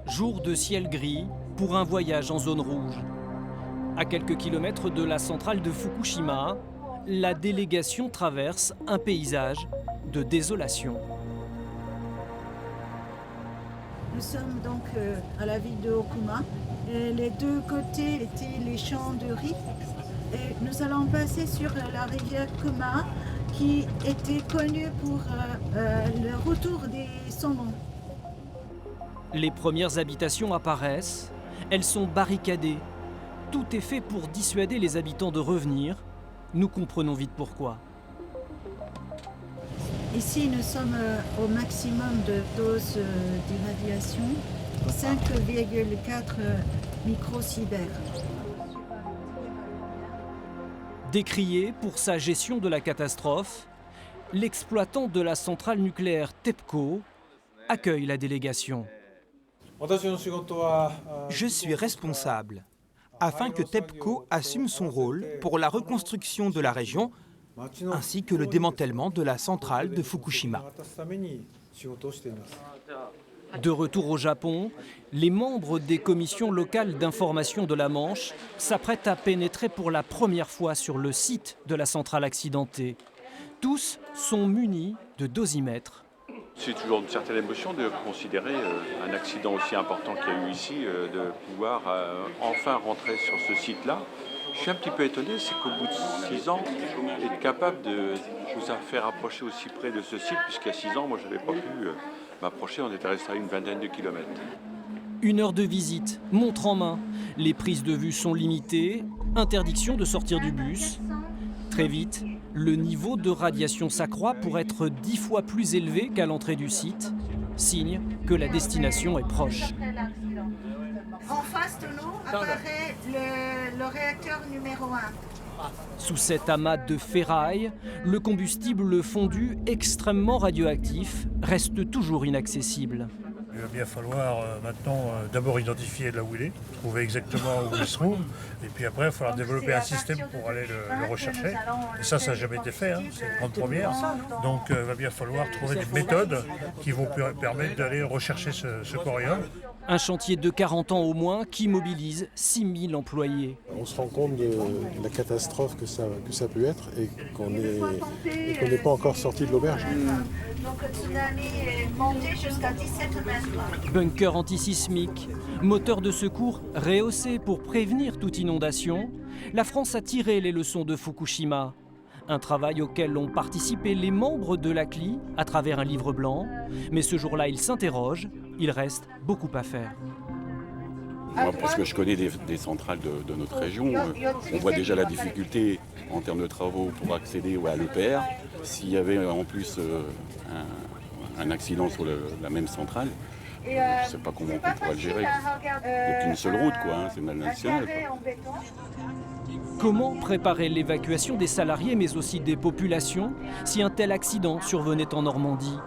Jour de ciel gris pour un voyage en zone rouge. À quelques kilomètres de la centrale de Fukushima, la délégation traverse un paysage de désolation. Nous sommes donc à la ville de Okuma. Et les deux côtés étaient les champs de riz. Et nous allons passer sur la rivière Kuma, qui était connue pour le retour des saumons. Les premières habitations apparaissent, elles sont barricadées. Tout est fait pour dissuader les habitants de revenir. Nous comprenons vite pourquoi. Ici, nous sommes au maximum de dose d'irradiation, 5,4 microsieverts. Décrié pour sa gestion de la catastrophe, l'exploitant de la centrale nucléaire TEPCO accueille la délégation. Je suis responsable afin que TEPCO assume son rôle pour la reconstruction de la région ainsi que le démantèlement de la centrale de Fukushima. De retour au Japon, les membres des commissions locales d'information de la Manche s'apprêtent à pénétrer pour la première fois sur le site de la centrale accidentée. Tous sont munis de dosimètres. C'est toujours une certaine émotion de considérer un accident aussi important qu'il y a eu ici, de pouvoir enfin rentrer sur ce site-là. Je suis un petit peu étonné, c'est qu'au bout de 6 ans, être capable de nous faire approcher aussi près de ce site, puisqu'il y a 6 ans, moi je n'avais pas pu m'approcher, on était resté à une vingtaine de kilomètres. 1 heure de visite, montre en main. Les prises de vue sont limitées, interdiction de sortir du bus. Très vite, le niveau de radiation s'accroît pour être 10 fois plus élevé qu'à l'entrée du site, signe que la destination est proche. En face de nous apparaît le réacteur numéro 1. Sous cet amas de ferraille, le combustible fondu extrêmement radioactif reste toujours inaccessible. Il va bien falloir maintenant d'abord identifier là où il est, trouver exactement où il se trouve, et puis après il va falloir développer un système pour aller le rechercher. Et ça n'a jamais été fait, c'est une grande première. Donc il va bien falloir trouver des méthodes qui vont permettre d'aller rechercher ce corium. Un chantier de 40 ans au moins qui mobilise 6000 employés. On se rend compte de la catastrophe que ça peut être et qu'on n'est pas encore sorti de l'auberge. Donc le tsunami est monté jusqu'à 17 mètres. Bunker antisismique, moteur de secours rehaussé pour prévenir toute inondation, la France a tiré les leçons de Fukushima. Un travail auquel ont participé les membres de l'ACLI à travers un livre blanc. Mais ce jour-là, ils s'interrogent, il reste beaucoup à faire. Moi, parce que je connais des centrales de notre région, on voit déjà la difficulté en termes de travaux pour accéder à l'EPR. S'il y avait en plus un accident sur la même centrale, je ne sais pas comment on pourrait le gérer. Il n'y a qu'une seule route, c'est mal national. Comment préparer l'évacuation des salariés mais aussi des populations si un tel accident survenait en Normandie?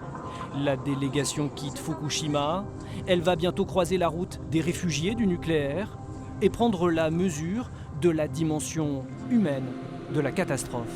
La délégation quitte Fukushima, elle va bientôt croiser la route des réfugiés du nucléaire et prendre la mesure de la dimension humaine de la catastrophe.